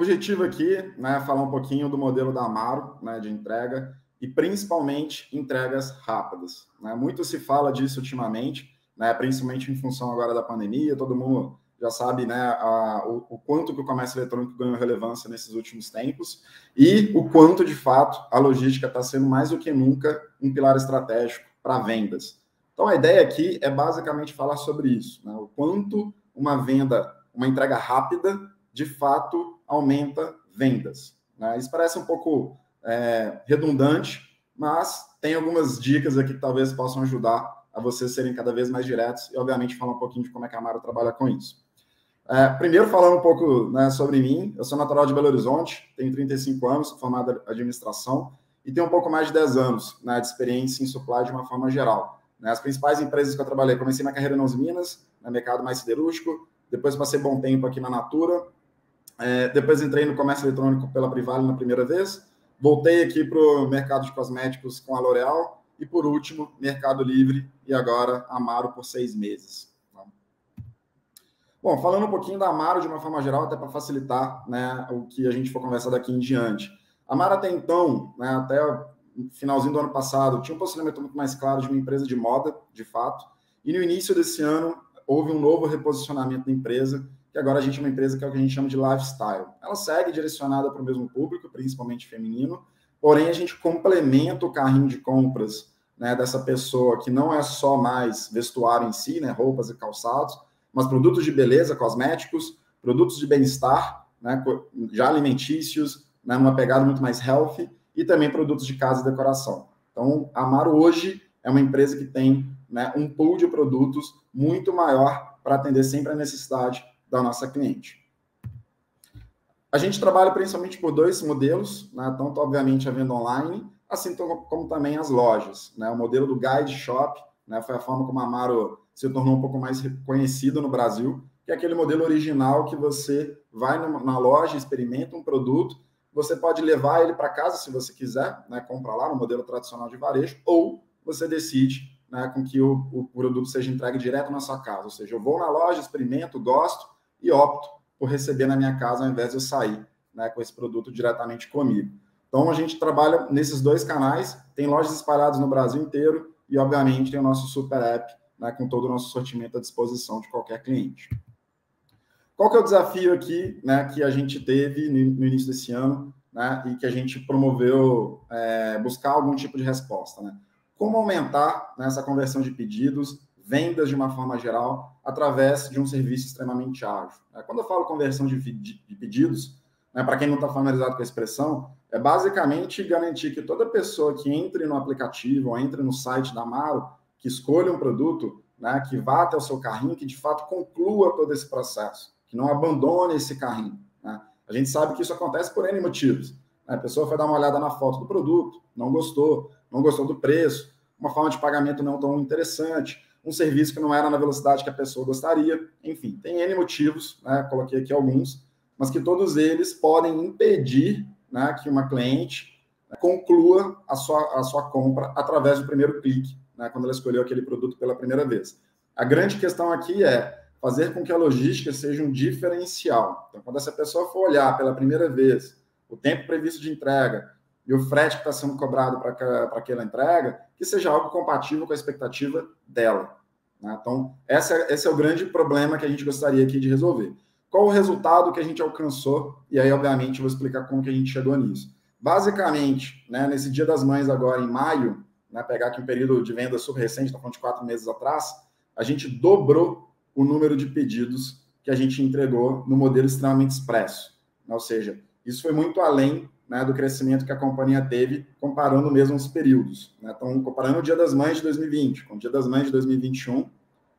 objetivo aqui, né, é falar um pouquinho do modelo da Amaro, né, de entrega, e principalmente entregas rápidas, né? Muito se fala disso ultimamente, né, principalmente em função agora da pandemia, todo mundo já sabe, né, o quanto que o comércio eletrônico ganhou relevância nesses últimos tempos e o quanto, de fato, a logística está sendo mais do que nunca um pilar estratégico para vendas. Então, a ideia aqui é basicamente falar sobre isso, né, o quanto uma venda, uma entrega rápida, de fato, aumenta vendas, né? Isso parece um pouco redundante, mas tem algumas dicas aqui que talvez possam ajudar a vocês serem cada vez mais diretos e, obviamente, falar um pouquinho de como é que a Amaro trabalha com isso. Primeiro, falando um pouco, né, sobre mim, eu sou natural de Belo Horizonte, tenho 35 anos, sou formado em administração e tenho um pouco mais de 10 anos, né, de experiência em supply de uma forma geral. Né, as principais empresas que eu trabalhei, comecei minha carreira nas Minas, no mercado mais siderúrgico, depois passei bom tempo aqui na Natura, depois entrei no comércio eletrônico pela Privale na primeira vez, voltei aqui para o mercado de cosméticos com a L'Oréal e, por último, Mercado Livre e agora Amaro por 6 meses. Bom, falando um pouquinho da Amaro de uma forma geral, até para facilitar, né, o que a gente for conversar daqui em diante. A Amaro até então, né, até o finalzinho do ano passado, tinha um posicionamento muito mais claro de uma empresa de moda, de fato, e no início desse ano houve um novo reposicionamento da empresa, que agora a gente é uma empresa que é o que a gente chama de lifestyle. Ela segue direcionada para o mesmo público, principalmente feminino, porém a gente complementa o carrinho de compras, né, dessa pessoa que não é só mais vestuário em si, né, roupas e calçados, mas produtos de beleza, cosméticos, produtos de bem-estar, né, já alimentícios, né, numa pegada muito mais healthy, e também produtos de casa e decoração. Então, a Amaro hoje é uma empresa que tem, né, um pool de produtos muito maior para atender sempre a necessidade da nossa cliente. A gente trabalha principalmente por dois modelos, né, tanto, obviamente, a venda online, assim como também as lojas. Né, o modelo do Guide Shop, né, foi a forma como a Amaro se tornou um pouco mais reconhecido no Brasil, que é aquele modelo original que você vai na loja, experimenta um produto, você pode levar ele para casa se você quiser, né, compra lá no modelo tradicional de varejo, ou você decide, né, com que o produto seja entregue direto na sua casa. Ou seja, eu vou na loja, experimento, gosto e opto por receber na minha casa ao invés de eu sair, né, com esse produto diretamente comigo. Então, a gente trabalha nesses dois canais, tem lojas espalhadas no Brasil inteiro e, obviamente, tem o nosso super app, né, com todo o nosso sortimento à disposição de qualquer cliente. Qual que é o desafio aqui, né, que a gente teve no início desse ano, né, e que a gente promoveu buscar algum tipo de resposta, né? Como aumentar, né, essa conversão de pedidos, vendas de uma forma geral, através de um serviço extremamente ágil. Quando eu falo conversão de pedidos, né, para quem não está familiarizado com a expressão, é basicamente garantir que toda pessoa que entre no aplicativo ou entre no site da Amaro, que escolha um produto, né, que vá até o seu carrinho, que de fato conclua todo esse processo, que não abandone esse carrinho. Né? A gente sabe que isso acontece por N motivos. Né? A pessoa foi dar uma olhada na foto do produto, não gostou do preço, uma forma de pagamento não tão interessante, um serviço que não era na velocidade que a pessoa gostaria, enfim, tem N motivos, né? Coloquei aqui alguns, mas que todos eles podem impedir, né, que uma cliente conclua a sua compra através do primeiro clique, né, quando ela escolheu aquele produto pela primeira vez. A grande questão aqui é fazer com que a logística seja um diferencial. Então, quando essa pessoa for olhar pela primeira vez o tempo previsto de entrega e o frete que está sendo cobrado para aquela entrega, que seja algo compatível com a expectativa dela. Né? Então, esse é o grande problema que a gente gostaria aqui de resolver. Qual o resultado que a gente alcançou? E aí, obviamente, eu vou explicar como que a gente chegou nisso. Basicamente, né, nesse Dia das Mães agora, em maio, né, pegar aqui um período de venda super recente, está falando de 4 meses atrás, a gente dobrou o número de pedidos que a gente entregou no modelo extremamente expresso. Ou seja, isso foi muito além, né, do crescimento que a companhia teve comparando mesmo os períodos. Né? Então, comparando o Dia das Mães de 2020 com o Dia das Mães de 2021,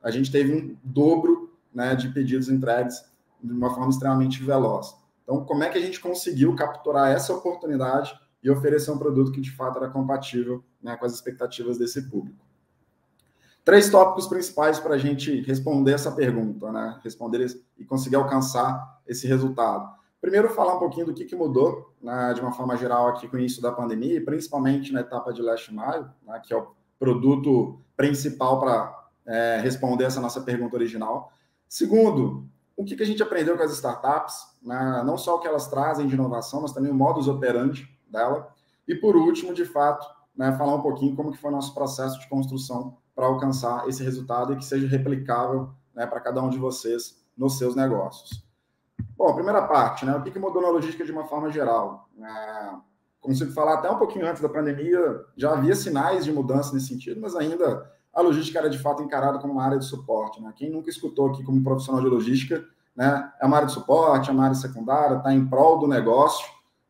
a gente teve um dobro, né, de pedidos entregues de uma forma extremamente veloz. Então, como é que a gente conseguiu capturar essa oportunidade e oferecer um produto que, de fato, era compatível, né, com as expectativas desse público? 3 tópicos principais para a gente responder essa pergunta, né? Responder e conseguir alcançar esse resultado. Primeiro, falar um pouquinho do que mudou, né, de uma forma geral aqui com o início da pandemia, e principalmente na etapa de Last Mile, né, que é o produto principal para responder essa nossa pergunta original. Segundo, o que a gente aprendeu com as startups, né? Não só o que elas trazem de inovação, mas também o modus operandi dela. E, por último, de fato, né, falar um pouquinho como que foi o nosso processo de construção para alcançar esse resultado e que seja replicável, né, para cada um de vocês nos seus negócios. Bom, primeira parte, né, o que mudou na logística de uma forma geral? Consigo falar até um pouquinho antes da pandemia, já havia sinais de mudança nesse sentido, mas ainda a logística era de fato encarada como uma área de suporte. Né? Quem nunca escutou aqui como profissional de logística, né, é uma área de suporte, é uma área secundária, está em prol do negócio.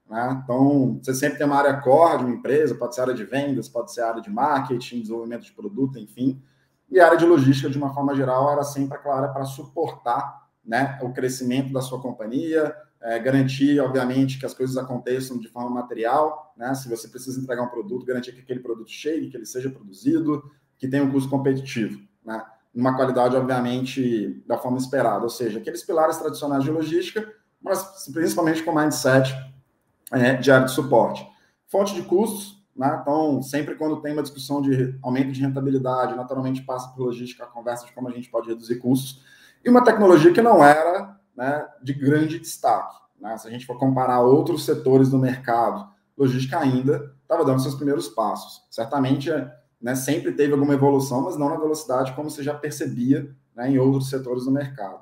Né? Então, você sempre tem uma área core de uma empresa, pode ser área de vendas, pode ser área de marketing, desenvolvimento de produto, enfim. E a área de logística, de uma forma geral, era sempre clara para suportar, né, o crescimento da sua companhia, garantir, obviamente, que as coisas aconteçam de forma material, né? Se você precisa entregar um produto, garantir que aquele produto chegue, que ele seja produzido, que tenha um custo competitivo, né? Uma qualidade, obviamente, da forma esperada, ou seja, aqueles pilares tradicionais de logística, mas principalmente com mindset de área de suporte. Fonte de custos, né? Então, sempre quando tem uma discussão de aumento de rentabilidade, naturalmente passa por logística a conversa de como a gente pode reduzir custos, e uma tecnologia que não era, né, de grande destaque. Né? Se a gente for comparar outros setores do mercado, logística ainda estava dando seus primeiros passos. Certamente, né, sempre teve alguma evolução, mas não na velocidade como você já percebia, né, em outros setores do mercado.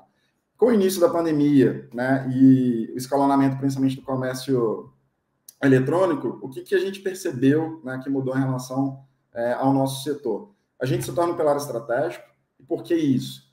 Com o início da pandemia, né, e o escalonamento principalmente do comércio eletrônico, o que a gente percebeu, né, que mudou em relação ao nosso setor? A gente se torna um pilar estratégico. E por que isso?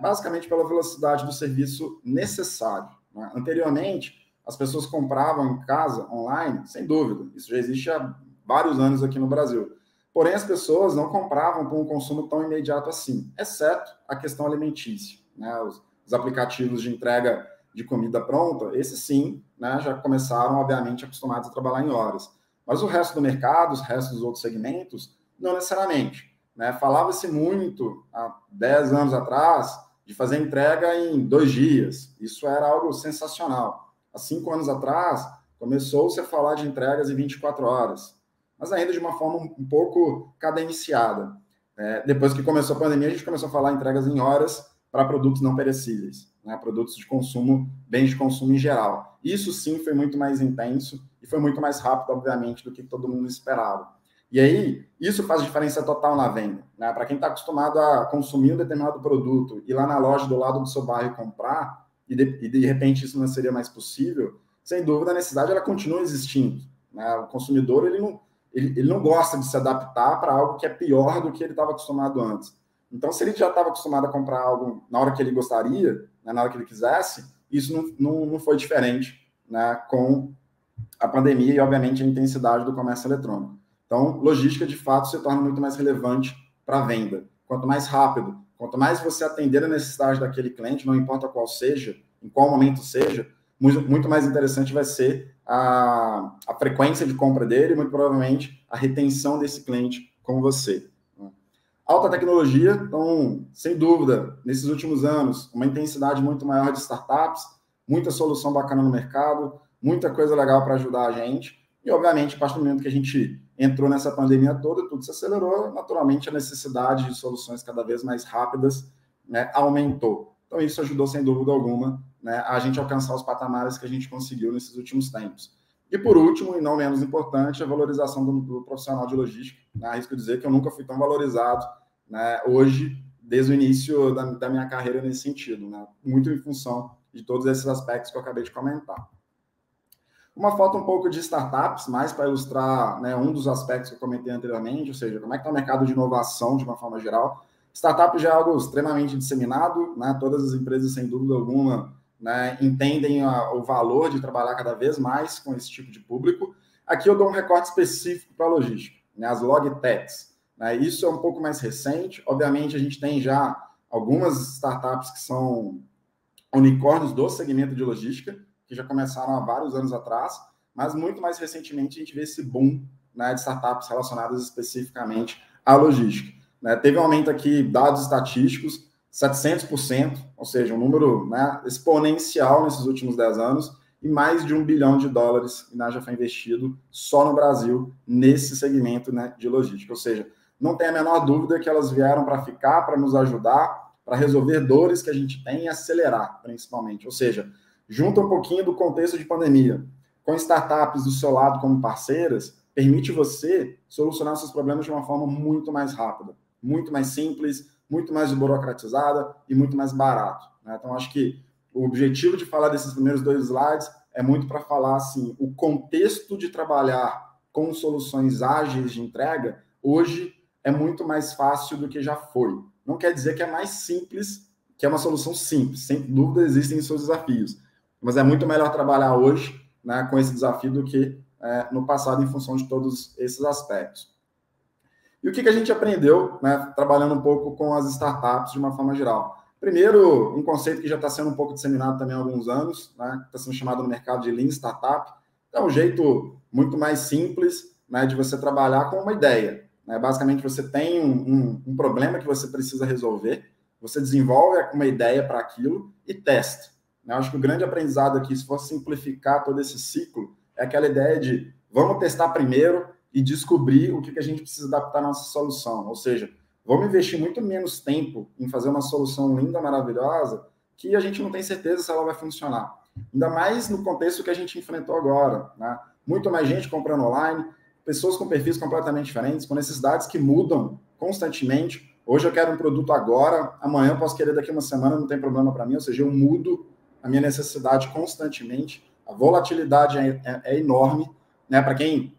Basicamente pela velocidade do serviço necessário. Né? Anteriormente, as pessoas compravam em casa, online, sem dúvida. Isso já existe há vários anos aqui no Brasil. Porém, as pessoas não compravam por um consumo tão imediato assim, exceto a questão alimentícia. Né? Os aplicativos de entrega de comida pronta, esses sim, né, já começaram, obviamente, acostumados a trabalhar em horas. Mas o resto do mercado, os restos dos outros segmentos, não necessariamente. Né? Falava-se muito, há 10 anos atrás, de fazer entrega em 2 dias. Isso era algo sensacional. Há 5 anos atrás, começou-se a falar de entregas em 24 horas, mas ainda de uma forma um pouco cadenciada. Depois que começou a pandemia, a gente começou a falar entregas em horas para produtos não perecíveis, né? Produtos de consumo, bens de consumo em geral. Isso sim foi muito mais intenso e foi muito mais rápido, obviamente, do que todo mundo esperava. E aí, isso faz diferença total na venda. Né? Para quem está acostumado a consumir um determinado produto, ir lá na loja do lado do seu bairro e comprar, e de repente isso não seria mais possível, sem dúvida a necessidade ela continua existindo. Né? O consumidor ele não gosta de se adaptar para algo que é pior do que ele estava acostumado antes. Então, se ele já estava acostumado a comprar algo na hora que ele gostaria, né, na hora que ele quisesse, isso não foi diferente, né, com a pandemia e, obviamente, a intensidade do comércio eletrônico. Então, logística, de fato, se torna muito mais relevante para a venda. Quanto mais rápido, quanto mais você atender a necessidade daquele cliente, não importa qual seja, em qual momento seja, muito mais interessante vai ser a frequência de compra dele e, muito provavelmente, a retenção desse cliente com você. Alta tecnologia, então, sem dúvida, nesses últimos anos, uma intensidade muito maior de startups, muita solução bacana no mercado, muita coisa legal para ajudar a gente. E, obviamente, a partir do momento que a gente entrou nessa pandemia toda, tudo se acelerou, naturalmente a necessidade de soluções cada vez mais rápidas, né, aumentou. Então, isso ajudou, sem dúvida alguma, né, a gente alcançar os patamares que a gente conseguiu nesses últimos tempos. E, por último, e não menos importante, a valorização do profissional de logística. Né? Arrisco dizer que eu nunca fui tão valorizado, né, hoje, desde o início da minha carreira nesse sentido. Né? Muito em função de todos esses aspectos que eu acabei de comentar. Uma foto um pouco de startups, mais para ilustrar, né, um dos aspectos que eu comentei anteriormente, ou seja, como é que está o mercado de inovação de uma forma geral. Startup já é algo extremamente disseminado, né? Todas as empresas, sem dúvida alguma, né, entendem o valor de trabalhar cada vez mais com esse tipo de público. Aqui eu dou um recorte específico para a logística, né, as logtechs. Né? Isso é um pouco mais recente. Obviamente, a gente tem já algumas startups que são unicórnios do segmento de logística, que já começaram há vários anos atrás, mas muito mais recentemente a gente vê esse boom, né, de startups relacionadas especificamente à logística. Né? Teve um aumento aqui, dados estatísticos, 700%, ou seja, um número, né, exponencial nesses últimos 10 anos, e mais de $1 bilhão, né, já foi investido só no Brasil nesse segmento, né, de logística. Ou seja, não tem a menor dúvida que elas vieram para ficar, para nos ajudar, para resolver dores que a gente tem e acelerar, principalmente. Ou seja, junta um pouquinho do contexto de pandemia com startups do seu lado como parceiras, permite você solucionar seus problemas de uma forma muito mais rápida, muito mais simples, muito mais burocratizada e muito mais barato, né? Então, acho que o objetivo de falar desses primeiros 2 slides é muito para falar, assim, o contexto de trabalhar com soluções ágeis de entrega, hoje é muito mais fácil do que já foi. Não quer dizer que é mais simples, que é uma solução simples, sem dúvida existem seus desafios, mas é muito melhor trabalhar hoje, né, com esse desafio do que no passado, em função de todos esses aspectos. E o que a gente aprendeu, né, trabalhando um pouco com as startups de uma forma geral? Primeiro, um conceito que já está sendo um pouco disseminado também há alguns anos, né, está sendo chamado no mercado de Lean Startup. É um jeito muito mais simples, né, de você trabalhar com uma ideia, né? Basicamente, você tem um problema que você precisa resolver, você desenvolve uma ideia para aquilo e testa. Eu acho que o grande aprendizado aqui, se for simplificar todo esse ciclo, é aquela ideia de vamos testar primeiro e descobrir o que a gente precisa adaptar na nossa solução. Ou seja, vamos investir muito menos tempo em fazer uma solução linda, maravilhosa, que a gente não tem certeza se ela vai funcionar. Ainda mais no contexto que a gente enfrentou agora, né? Muito mais gente comprando online, pessoas com perfis completamente diferentes, com necessidades que mudam constantemente. Hoje eu quero um produto agora, amanhã eu posso querer daqui uma semana, não tem problema para mim, ou seja, eu mudo a minha necessidade constantemente. A volatilidade é enorme, né? Para quem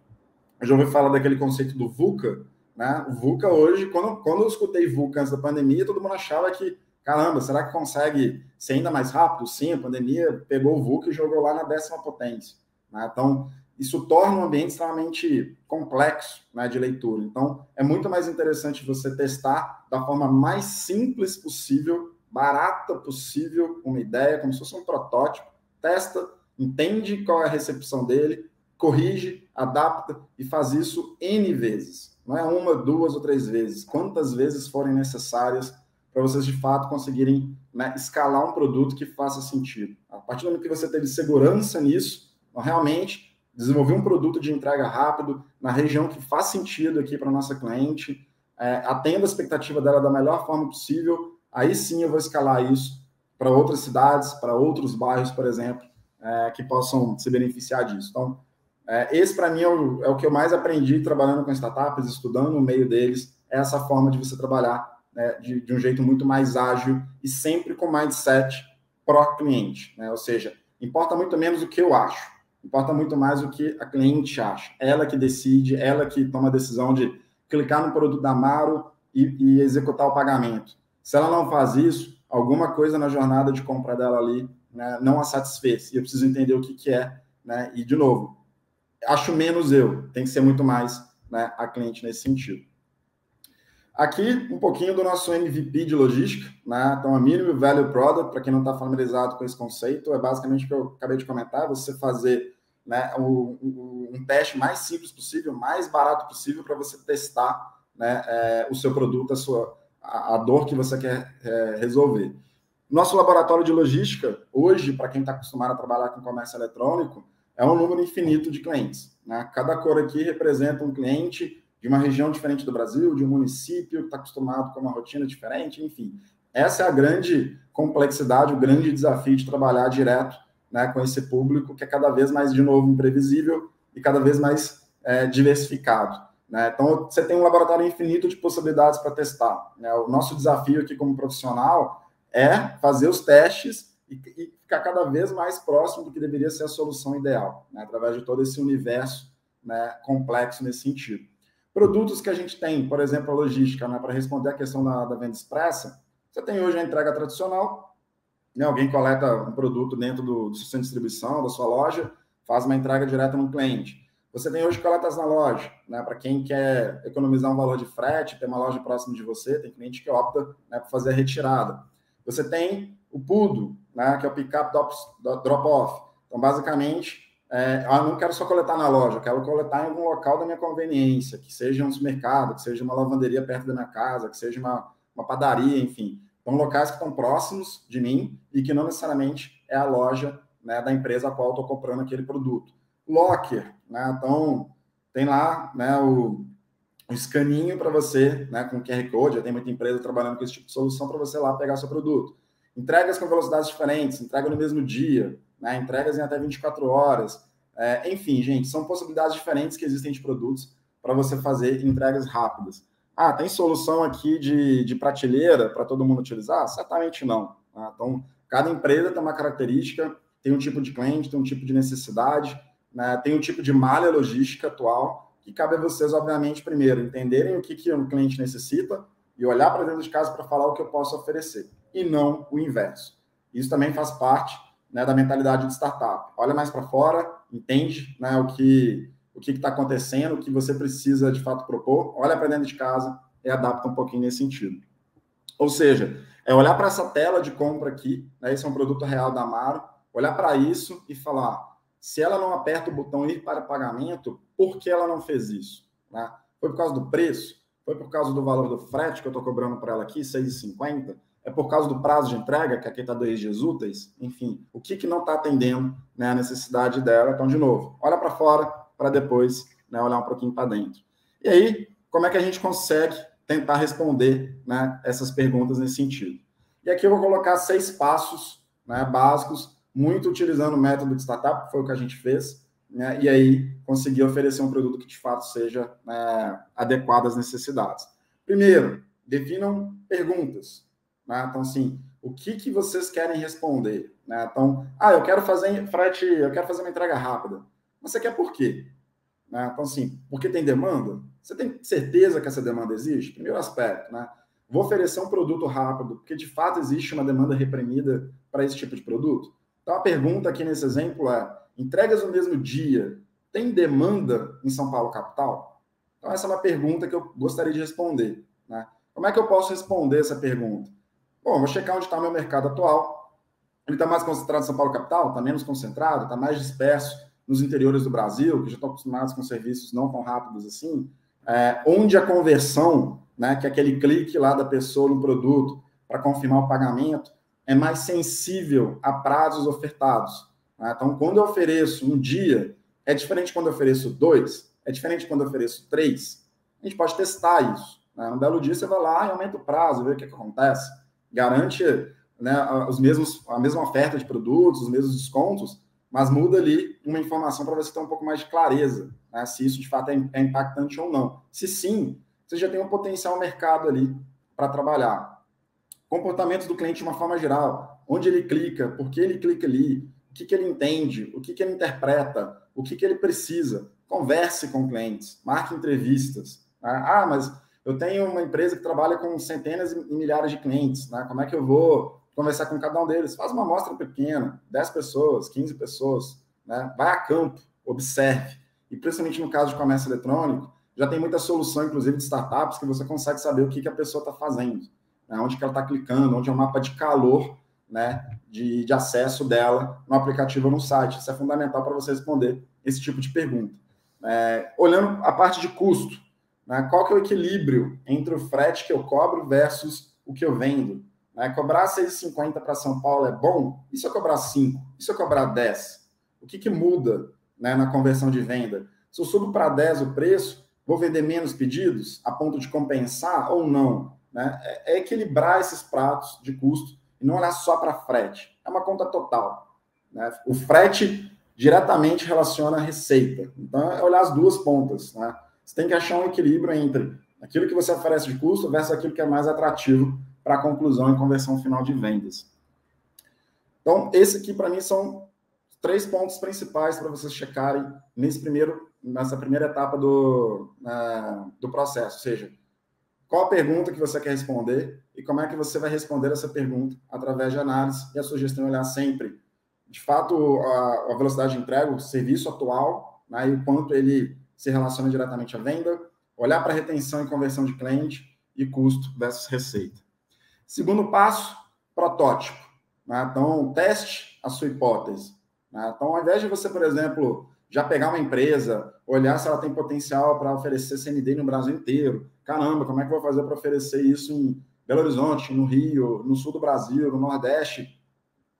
já ouviu falar daquele conceito do VUCA, né? O VUCA hoje, quando eu escutei VUCA antes da pandemia, todo mundo achava que, caramba, será que consegue ser ainda mais rápido? Sim, a pandemia pegou o VUCA e jogou lá na 10ª potência, né? Então, isso torna um ambiente extremamente complexo, né, de leitura. Então, é muito mais interessante você testar da forma mais simples possível, barata possível, uma ideia, como se fosse um protótipo, testa, entende qual é a recepção dele, corrige, adapta e faz isso N vezes. Não é 1, 2 ou 3 vezes. Quantas vezes forem necessárias para vocês, de fato, conseguirem, né, escalar um produto que faça sentido. A partir do momento que você teve segurança nisso, realmente desenvolver um produto de entrega rápido na região que faz sentido aqui para a nossa cliente, atenda a expectativa dela da melhor forma possível, aí sim eu vou escalar isso para outras cidades, para outros bairros, por exemplo, que possam se beneficiar disso. Então, esse para mim é o que eu mais aprendi trabalhando com startups, estudando no meio deles, é essa forma de você trabalhar, né, de um jeito muito mais ágil e sempre com mindset pró-cliente, né? Ou seja, importa muito menos o que eu acho, importa muito mais o que a cliente acha. Ela que decide, ela que toma a decisão de clicar no produto da Amaro e executar o pagamento. Se ela não faz isso, alguma coisa na jornada de compra dela ali, né, não a satisfez. E eu preciso entender o que é, né? E, de novo, acho menos eu. Tem que ser muito mais, né, a cliente nesse sentido. Aqui, um pouquinho do nosso MVP de logística, né? Então, a Minimum Value Product, para quem não está familiarizado com esse conceito, é basicamente o que eu acabei de comentar, você fazer, né, um teste mais simples possível, mais barato possível, para você testar, né, o seu produto, a dor que você quer resolver. Nosso laboratório de logística, hoje, para quem está acostumado a trabalhar com comércio eletrônico, é um número infinito de clientes, né? Cada cor aqui representa um cliente de uma região diferente do Brasil, de um município que está acostumado com uma rotina diferente, enfim. Essa é a grande complexidade, o grande desafio de trabalhar direto, né, com esse público que é cada vez mais, de novo, imprevisível e cada vez mais diversificado, né? Então, você tem um laboratório infinito de possibilidades para testar, né? O nosso desafio aqui como profissional é fazer os testes e ficar cada vez mais próximo do que deveria ser a solução ideal, né, através de todo esse universo, né, complexo nesse sentido. Produtos que a gente tem, por exemplo, a logística, né, para responder a questão da venda expressa, você tem hoje a entrega tradicional, né, alguém coleta um produto dentro do sistema de distribuição, da sua loja, faz uma entrega direta no cliente. Você tem hoje coletas na loja, né, para quem quer economizar um valor de frete, ter uma loja próxima de você, tem cliente que opta, né, por fazer a retirada. Você tem o PUDO, né, que é o Pick-up Drop-Off. Então, basicamente, eu não quero só coletar na loja, eu quero coletar em algum local da minha conveniência, que seja um supermercado, que seja uma lavanderia perto da minha casa, que seja uma padaria, enfim. Então, locais que estão próximos de mim e que não necessariamente é a loja, né, da empresa a qual eu estou comprando aquele produto. Locker, né? Então, tem lá, né, um escaninho para você, né, com QR Code, já tem muita empresa trabalhando com esse tipo de solução para você lá pegar seu produto. Entregas com velocidades diferentes, entrega no mesmo dia, né, entregas em até 24 horas. Enfim, gente, são possibilidades diferentes que existem de produtos para você fazer entregas rápidas. Ah, tem solução aqui de prateleira para todo mundo utilizar? Certamente não. Tá? Então, cada empresa tem uma característica, tem um tipo de cliente, tem um tipo de necessidade, né, tem um tipo de malha logística atual, que cabe a vocês, obviamente, primeiro, entenderem o que o cliente necessita e olhar para dentro de casa para falar o que eu posso oferecer, e não o inverso. Isso também faz parte, né, da mentalidade de startup. Olha mais para fora, entende, né, o que está acontecendo, o que você precisa, de fato, propor, olha para dentro de casa e adapta um pouquinho nesse sentido. Ou seja, é olhar para essa tela de compra aqui, né, esse é um produto real da Amaro, olhar para isso e falar, se ela não aperta o botão ir para pagamento, por que ela não fez isso? Né? Foi por causa do preço? Foi por causa do valor do frete que eu estou cobrando para ela aqui, R$ 6,50? É por causa do prazo de entrega, que aqui está 2 dias úteis? Enfim, o que não está atendendo, né, a necessidade dela? Então, de novo, olha para fora para depois, né, olhar um pouquinho para dentro. E aí, como é que a gente consegue tentar responder, né, essas perguntas nesse sentido? E aqui eu vou colocar 6 passos, né, básicos, muito utilizando o método de startup, que foi o que a gente fez, né, e aí conseguir oferecer um produto que de fato seja, né, adequado às necessidades. Primeiro, definam perguntas. Né? Então, assim, o que vocês querem responder? Né? Então, eu quero fazer frete, eu quero fazer uma entrega rápida. Mas você quer por quê? Né? Então, assim, porque tem demanda? Você tem certeza que essa demanda existe? Primeiro aspecto, né? Vou oferecer um produto rápido, porque de fato existe uma demanda reprimida para esse tipo de produto? Então, a pergunta aqui nesse exemplo é: entregas no mesmo dia, tem demanda em São Paulo, capital? Então, essa é uma pergunta que eu gostaria de responder. Né? Como é que eu posso responder essa pergunta? Bom, vou checar onde está o meu mercado atual. Ele está mais concentrado em São Paulo, capital? Está menos concentrado? Está mais disperso nos interiores do Brasil, que já estão acostumados com serviços não tão rápidos assim? Onde a conversão, né, que é aquele clique lá da pessoa no produto para confirmar o pagamento, é mais sensível a prazos ofertados. Né? Então, quando eu ofereço um dia, é diferente quando eu ofereço 2, é diferente quando eu ofereço 3. A gente pode testar isso. Né? Um belo dia você vai lá e aumenta o prazo, vê o que acontece. Garante, né, a mesma oferta de produtos, os mesmos descontos, mas muda ali uma informação para você ter um pouco mais de clareza, né, se isso de fato é impactante ou não. Se sim, você já tem um potencial mercado ali para trabalhar. Comportamentos do cliente de uma forma geral, onde ele clica, por que ele clica ali, o que ele entende, o que ele interpreta, o que ele precisa. Converse com clientes, marque entrevistas. Né? Mas eu tenho uma empresa que trabalha com centenas e milhares de clientes, né? Como é que eu vou conversar com cada um deles? Faz uma amostra pequena, 10 pessoas, 15 pessoas, né? Vai a campo, observe. E principalmente no caso de comércio eletrônico, já tem muita solução, inclusive de startups, que você consegue saber o que a pessoa está fazendo, né? Onde que ela está clicando, onde é o mapa de calor, né, de acesso dela no aplicativo ou no site. Isso é fundamental para você responder esse tipo de pergunta. Olhando a parte de custo, né, qual que é o equilíbrio entre o frete que eu cobro versus o que eu vendo? Né? Cobrar R$ 6,50 para São Paulo é bom? E se eu cobrar 5? E se eu cobrar 10? O que muda, né, na conversão de venda? Se eu subo para 10 o preço, vou vender menos pedidos a ponto de compensar ou não? Né? É equilibrar esses pratos de custo e não olhar só para frete. É uma conta total. Né? O frete diretamente relaciona a receita. Então, é olhar as duas pontas. Né? Você tem que achar um equilíbrio entre aquilo que você oferece de custo versus aquilo que é mais atrativo para a conclusão e conversão final de vendas. Então, esse aqui, para mim, são 3 pontos principais para vocês checarem nessa primeira etapa do processo. Ou seja, qual a pergunta que você quer responder e como é que você vai responder essa pergunta através de análise. E a sugestão é olhar sempre, de fato, a velocidade de entrega, o serviço atual, né, e o quanto ele se relaciona diretamente à venda, olhar para retenção e conversão de cliente e custo versus receita. Segundo passo, protótipo. Né? Então, teste a sua hipótese. Né? Então, ao invés de você, por exemplo, já pegar uma empresa, olhar se ela tem potencial para oferecer CND no Brasil inteiro. Caramba, como é que eu vou fazer para oferecer isso em Belo Horizonte, no Rio, no sul do Brasil, no Nordeste?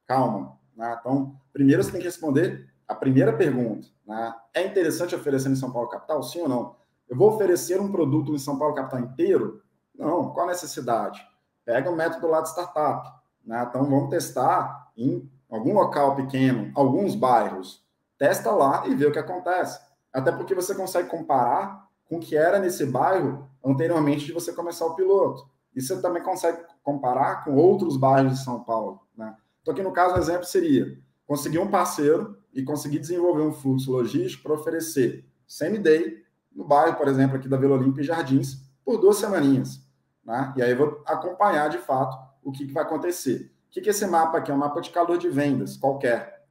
Calma. Né? Então, primeiro você tem que responder a primeira pergunta. Né? É interessante oferecer em São Paulo capital? Sim ou não? Eu vou oferecer um produto em São Paulo capital inteiro? Não. Qual a necessidade? Pega o método lá de startup, né? Então, vamos testar em algum local pequeno, alguns bairros. Testa lá e vê o que acontece. Até porque você consegue comparar com o que era nesse bairro anteriormente de você começar o piloto. E você também consegue comparar com outros bairros de São Paulo, né? Então, aqui no caso, o exemplo seria conseguir um parceiro e conseguir desenvolver um fluxo logístico para oferecer same-day no bairro, por exemplo, aqui da Vila Olímpia e Jardins, por 2 semaninhas, né? E aí eu vou acompanhar, de fato, o que vai acontecer. O que é esse mapa aqui? É um mapa de calor de vendas, qualquer.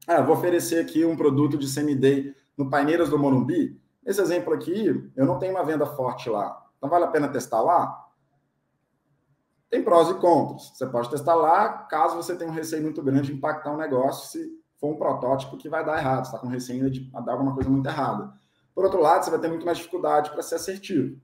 Eu vou oferecer aqui um produto de same-day no Paineiras do Morumbi. Nesse exemplo aqui, eu não tenho uma venda forte lá. Então, vale a pena testar lá? Tem prós e contras. Você pode testar lá, caso você tenha um receio muito grande de impactar um negócio, se for um protótipo que vai dar errado, você está com receio de dar alguma coisa muito errada. Por outro lado, você vai ter muito mais dificuldade para ser assertivo.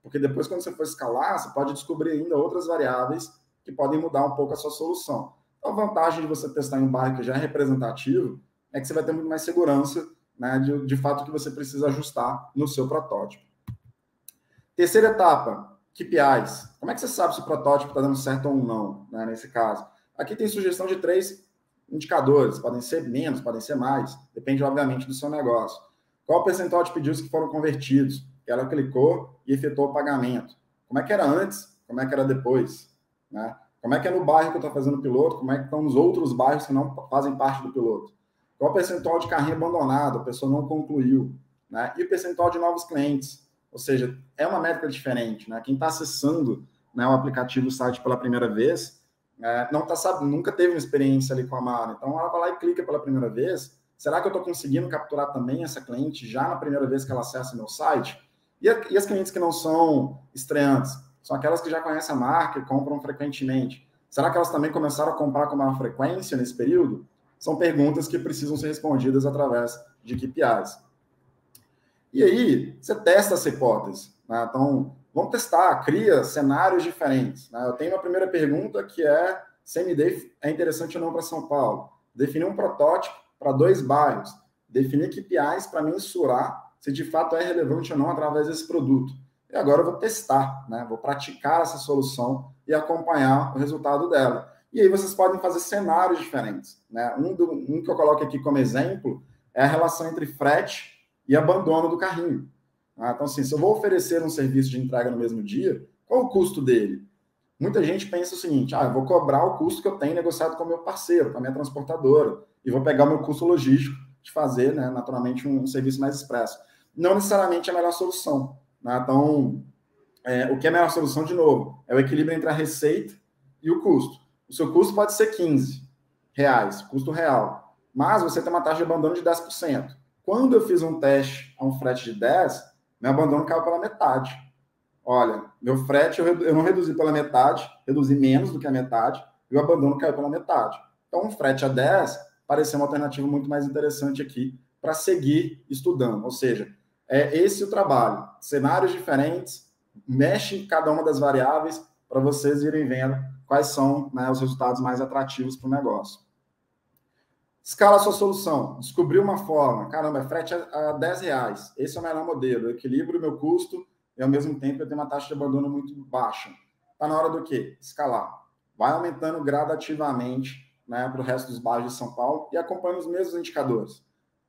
Porque depois, quando você for escalar, você pode descobrir ainda outras variáveis que podem mudar um pouco a sua solução. Então, a vantagem de você testar em um bairro que já é representativo é que você vai ter muito mais segurança, né, de fato que você precisa ajustar no seu protótipo. Terceira etapa, KPIs. Como é que você sabe se o protótipo está dando certo ou não, né, nesse caso? Aqui tem sugestão de 3 indicadores, podem ser menos, podem ser mais, depende, obviamente, do seu negócio. Qual o percentual de pedidos que foram convertidos? Que ela clicou e efetuou o pagamento. Como é que era antes? Como é que era depois? Né? Como é que é no bairro que eu estou fazendo o piloto? Como é que estão nos outros bairros que não fazem parte do piloto? Qual o percentual de carrinho abandonado? A pessoa não concluiu. Né? E o percentual de novos clientes? Ou seja, é uma métrica diferente. Né? Quem está acessando, né, o aplicativo, o site pela primeira vez, não tá sabendo, nunca teve uma experiência ali com a Mara. Então, ela vai lá e clica pela primeira vez. Será que eu estou conseguindo capturar também essa cliente já na primeira vez que ela acessa meu site? E as clientes que não são estreantes? São aquelas que já conhecem a marca e compram frequentemente. Será que elas também começaram a comprar com maior frequência nesse período? São perguntas que precisam ser respondidas através de KPIs. E aí, você testa essa hipótese. Né? Então, vamos testar, cria cenários diferentes. Né? Eu tenho uma primeira pergunta que é: same-day é interessante ou não para São Paulo? Definir um protótipo para 2 bairros. Definir KPIs para mensurar se de fato é relevante ou não através desse produto. E agora eu vou testar, né? Vou praticar essa solução e acompanhar o resultado dela. E aí vocês podem fazer cenários diferentes. Né? Um que eu coloco aqui como exemplo é a relação entre frete e abandono do carrinho. Então, assim, se eu vou oferecer um serviço de entrega no mesmo dia, qual o custo dele? Muita gente pensa o seguinte: eu vou cobrar o custo que eu tenho negociado com o meu parceiro, com a minha transportadora, e vou pegar o meu custo logístico de fazer, né, naturalmente, um serviço mais expresso. Não necessariamente é a melhor solução. Né? Então, o que é a melhor solução, de novo, é o equilíbrio entre a receita e o custo. O seu custo pode ser R$15, custo real, mas você tem uma taxa de abandono de 10%. Quando eu fiz um teste a um frete de 10%, meu abandono caiu pela metade. Olha, meu frete eu não reduzi pela metade, reduzi menos do que a metade, e o abandono caiu pela metade. Então, um frete a 10 pareceu uma alternativa muito mais interessante aqui para seguir estudando. Ou seja, é esse o trabalho. Cenários diferentes, mexe em cada uma das variáveis para vocês irem vendo quais são, né, os resultados mais atrativos para o negócio. Escala a sua solução. Descobriu uma forma. Caramba, frete a R$10. Esse é o melhor modelo. Eu equilibro o meu custo e, ao mesmo tempo, eu tenho uma taxa de abandono muito baixa. Está na hora do quê? Escalar. Vai aumentando gradativamente, né, para o resto dos bairros de São Paulo e acompanha os mesmos indicadores.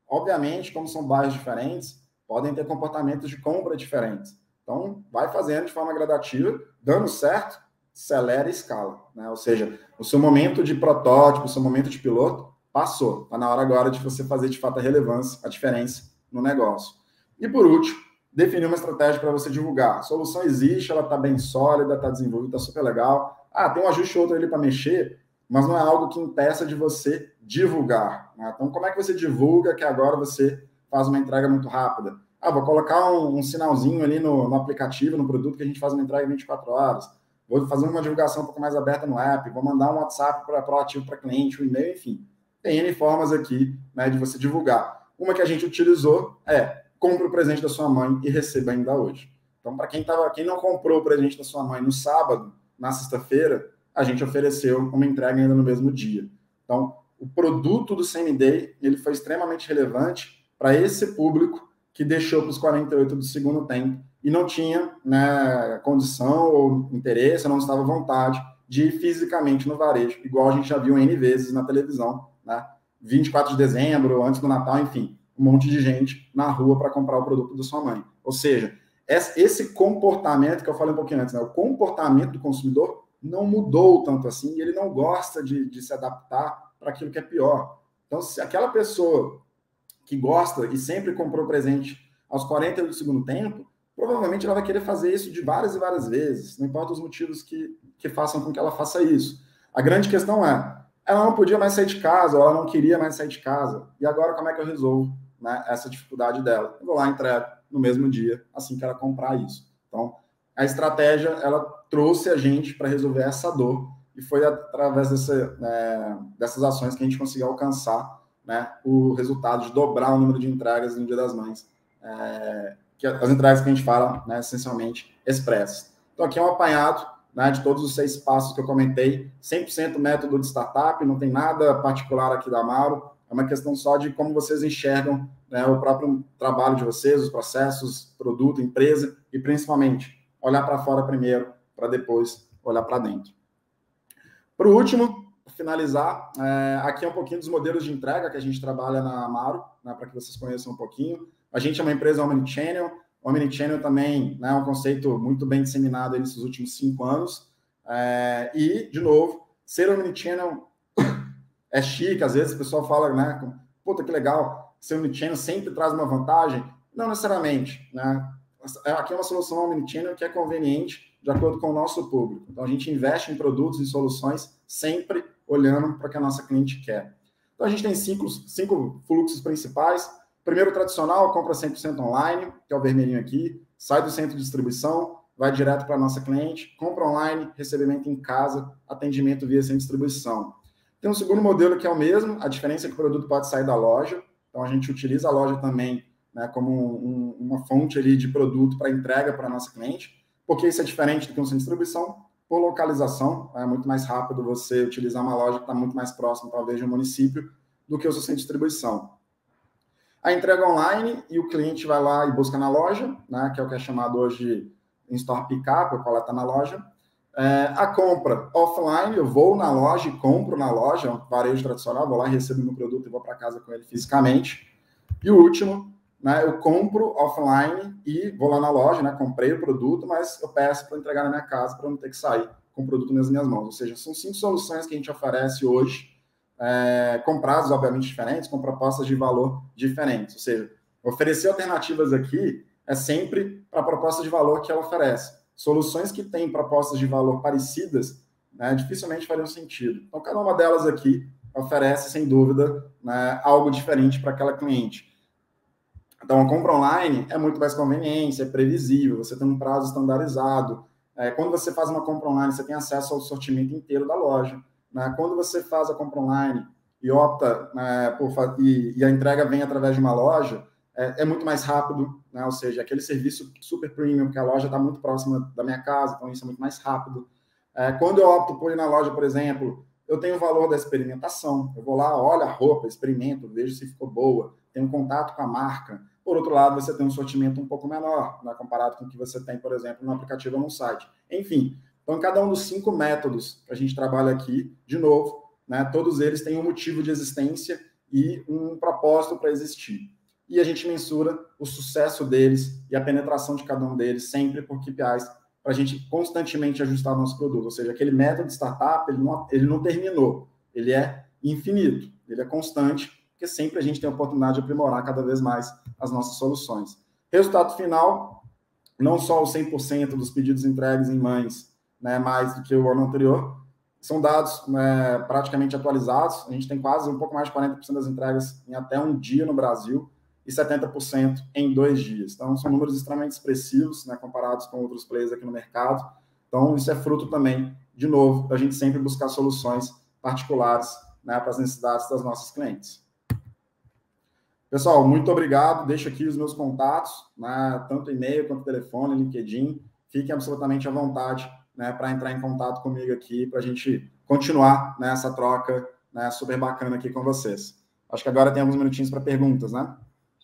Obviamente, como são bairros diferentes, podem ter comportamentos de compra diferentes. Então, vai fazendo de forma gradativa, dando certo, acelera e escala. Né? Ou seja, o seu momento de protótipo, o seu momento de piloto, passou. Está na hora agora de você fazer, de fato, a relevância, a diferença no negócio. E, por último, definir uma estratégia para você divulgar. A solução existe, ela está bem sólida, está desenvolvida, está super legal. Tem um ajuste ou outro ali para mexer, mas não é algo que impeça de você divulgar. Né? Então, como é que você divulga que agora você faz uma entrega muito rápida? Vou colocar um sinalzinho ali no aplicativo, no produto, que a gente faz uma entrega em 24 horas. Vou fazer uma divulgação um pouco mais aberta no app, vou mandar um WhatsApp proativo para cliente, um e-mail, enfim. Tem N formas aqui, né, de você divulgar. Uma que a gente utilizou é: compre o presente da sua mãe e receba ainda hoje. Então, para quem não comprou o presente da sua mãe no sábado, na sexta-feira, a gente ofereceu uma entrega ainda no mesmo dia. Então, o produto do same-day, ele foi extremamente relevante para esse público que deixou para os 48 do segundo tempo e não tinha, né, condição ou interesse, não estava à vontade de ir fisicamente no varejo, igual a gente já viu N vezes na televisão, né? 24 de dezembro, antes do Natal, enfim, um monte de gente na rua para comprar o produto da sua mãe. Ou seja, esse comportamento que eu falei um pouquinho antes, né? O comportamento do consumidor não mudou tanto assim, e ele não gosta de se adaptar para aquilo que é pior. Então, se aquela pessoa que gosta e sempre comprou presente aos 40 do segundo tempo, provavelmente ela vai querer fazer isso de várias e várias vezes, não importa os motivos que façam com que ela faça isso. A grande questão é, ela não podia mais sair de casa, ou ela não queria mais sair de casa, e agora como é que eu resolvo, né, essa dificuldade dela? Eu vou lá e entrego no mesmo dia, assim que ela comprar isso. Então, a estratégia, ela trouxe a gente para resolver essa dor, e foi através dessas ações que a gente conseguiu alcançar, né, o resultado de dobrar o número de entregas no Dia das Mães, que as entregas que a gente fala, né, essencialmente expressas. Então, aqui é um apanhado, né, de todos os 6 passos que eu comentei, 100% método de startup, não tem nada particular aqui da Amaro, é uma questão só de como vocês enxergam, né, o próprio trabalho de vocês, os processos, produto, empresa, e principalmente olhar para fora primeiro, para depois olhar para dentro. Por último, finalizar, aqui é um pouquinho dos modelos de entrega que a gente trabalha na Amaro, né, para que vocês conheçam um pouquinho. A gente é uma empresa omnichannel. Omnichannel também, né, é um conceito muito bem disseminado nesses últimos 5 anos. E, de novo, ser omnichannel é chique. Às vezes o pessoal fala, né, puta, que legal, ser omnichannel sempre traz uma vantagem. Não necessariamente, né? Aqui é uma solução omnichannel que é conveniente de acordo com o nosso público. Então, a gente investe em produtos e soluções sempre olhando para o que a nossa cliente quer. Então, a gente tem 5 fluxos principais. Primeiro, tradicional, compra 100% online, que é o vermelhinho aqui, sai do centro de distribuição, vai direto para a nossa cliente, compra online, recebimento em casa, atendimento via sem distribuição. Tem um segundo modelo que é o mesmo, a diferença é que o produto pode sair da loja, então a gente utiliza a loja também, né, como uma fonte ali de produto para entrega para a nossa cliente, porque isso é diferente do que um centro de distribuição, por localização, é muito mais rápido você utilizar uma loja que está muito mais próxima, talvez, de um município, do que o seu centro de distribuição. A entrega online, e o cliente vai lá e busca na loja, né, que é o que é chamado hoje de in-store pick-up, ou coleta na loja. A compra offline, eu vou na loja e compro na loja, é um varejo tradicional, vou lá, recebo meu produto e vou para casa com ele fisicamente. E o último, né, eu compro offline e vou lá na loja, né, comprei o produto, mas eu peço para entregar na minha casa para não ter que sair com o produto nas minhas mãos. Ou seja, são 5 soluções que a gente oferece hoje, com prazos, obviamente, diferentes, com propostas de valor diferentes. Ou seja, oferecer alternativas aqui é sempre para a proposta de valor que ela oferece. Soluções que têm propostas de valor parecidas, né, dificilmente fariam sentido. Então, cada uma delas aqui oferece, sem dúvida, né, algo diferente para aquela cliente. Então, a compra online é muito mais conveniente, é previsível, você tem um prazo estandarizado. Quando você faz uma compra online, você tem acesso ao sortimento inteiro da loja. Né? Quando você faz a compra online e opta e a entrega vem através de uma loja, é muito mais rápido, né? Ou seja, aquele serviço super premium, porque a loja está muito próxima da minha casa, então isso é muito mais rápido. Quando eu opto por ir na loja, por exemplo, eu tenho o valor da experimentação. Eu vou lá, olho a roupa, experimento, vejo se ficou boa, tenho contato com a marca. Por outro lado, você tem um sortimento um pouco menor, né, comparado com o que você tem, por exemplo, no aplicativo ou no site. Enfim, então, cada um dos 5 métodos que a gente trabalha aqui, de novo, né, todos eles têm um motivo de existência e um propósito para existir. E a gente mensura o sucesso deles e a penetração de cada um deles sempre por KPIs, para a gente constantemente ajustar o nosso produto. Ou seja, aquele método de startup, ele não terminou, ele é infinito, ele é constante, porque sempre a gente tem a oportunidade de aprimorar cada vez mais as nossas soluções. Resultado final, não só os 100% dos pedidos entregues em mães, né, mais do que o ano anterior, são dados praticamente atualizados, a gente tem quase um pouco mais de 40% das entregas em até um dia no Brasil e 70% em 2 dias. Então, são números extremamente expressivos, né, comparados com outros players aqui no mercado. Então, isso é fruto também, de novo, da gente sempre buscar soluções particulares, né, para as necessidades das nossas clientes. Pessoal, muito obrigado. Deixo aqui os meus contatos, né, tanto e-mail quanto telefone, LinkedIn. Fiquem absolutamente à vontade, né, para entrar em contato comigo aqui, para a gente continuar nessa troca, né, super bacana aqui com vocês. Acho que agora tem alguns minutinhos para perguntas, né?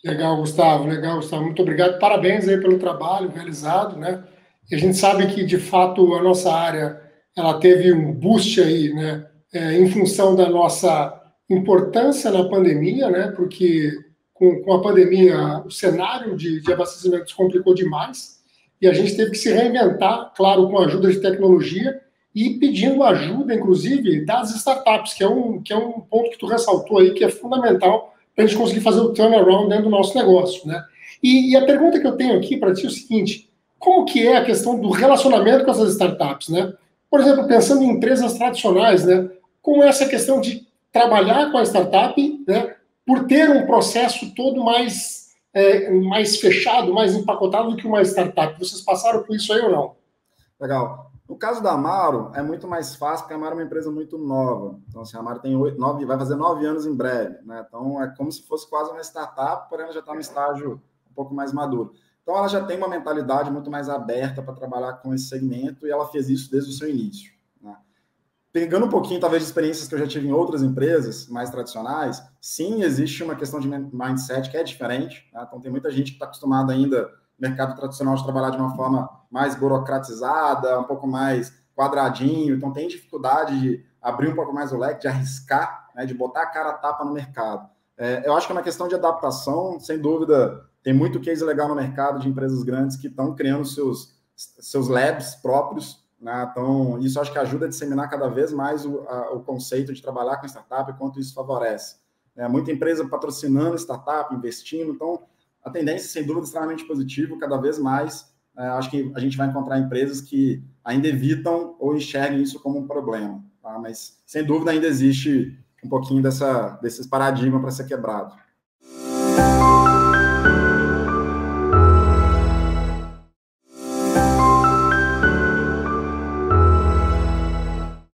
Legal, Gustavo, legal, Gustavo. Muito obrigado. Parabéns aí pelo trabalho realizado, né? E a gente sabe que, de fato, a nossa área ela teve um boost aí, né? Em função da nossa importância na pandemia, né? Porque com a pandemia o cenário de abastecimento se complicou demais e a gente teve que se reinventar, claro, com a ajuda de tecnologia e pedindo ajuda, inclusive, das startups, que é um ponto que tu ressaltou aí, que é fundamental para a gente conseguir fazer o turnaround dentro do nosso negócio, né? E a pergunta que eu tenho aqui para ti é o seguinte: como que é a questão do relacionamento com essas startups, né? Por exemplo, pensando em empresas tradicionais, né? Como é essa questão de trabalhar com a startup, né? Por ter um processo todo mais fechado, mais empacotado do que uma startup. Vocês passaram por isso aí ou não? Legal. No caso da Amaro, é muito mais fácil, porque a Amaro é uma empresa muito nova. Então, assim, a Amaro tem vai fazer 9 anos em breve, né? Então, é como se fosse quase uma startup, porém ela já está no estágio um pouco mais maduro. Então, ela já tem uma mentalidade muito mais aberta para trabalhar com esse segmento e ela fez isso desde o seu início, né? Pegando um pouquinho, talvez, de experiências que eu já tive em outras empresas mais tradicionais, sim, existe uma questão de mindset que é diferente, né? Então, tem muita gente que está acostumada ainda no mercado tradicional de trabalhar de uma forma mais burocratizada, um pouco mais quadradinho, então tem dificuldade de abrir um pouco mais o leque, de arriscar, né? De botar a cara a tapa no mercado. Eu acho que é uma questão de adaptação, sem dúvida, tem muito case legal no mercado de empresas grandes que estão criando seus labs próprios, né? Então, isso acho que ajuda a disseminar cada vez mais o conceito de trabalhar com startup e quanto isso favorece. Muita empresa patrocinando startup, investindo. Então, a tendência, sem dúvida, é extremamente positiva. Cada vez mais, acho que a gente vai encontrar empresas que ainda evitam ou enxerguem isso como um problema. Tá? Mas, sem dúvida, ainda existe um pouquinho desses paradigmas para ser quebrado.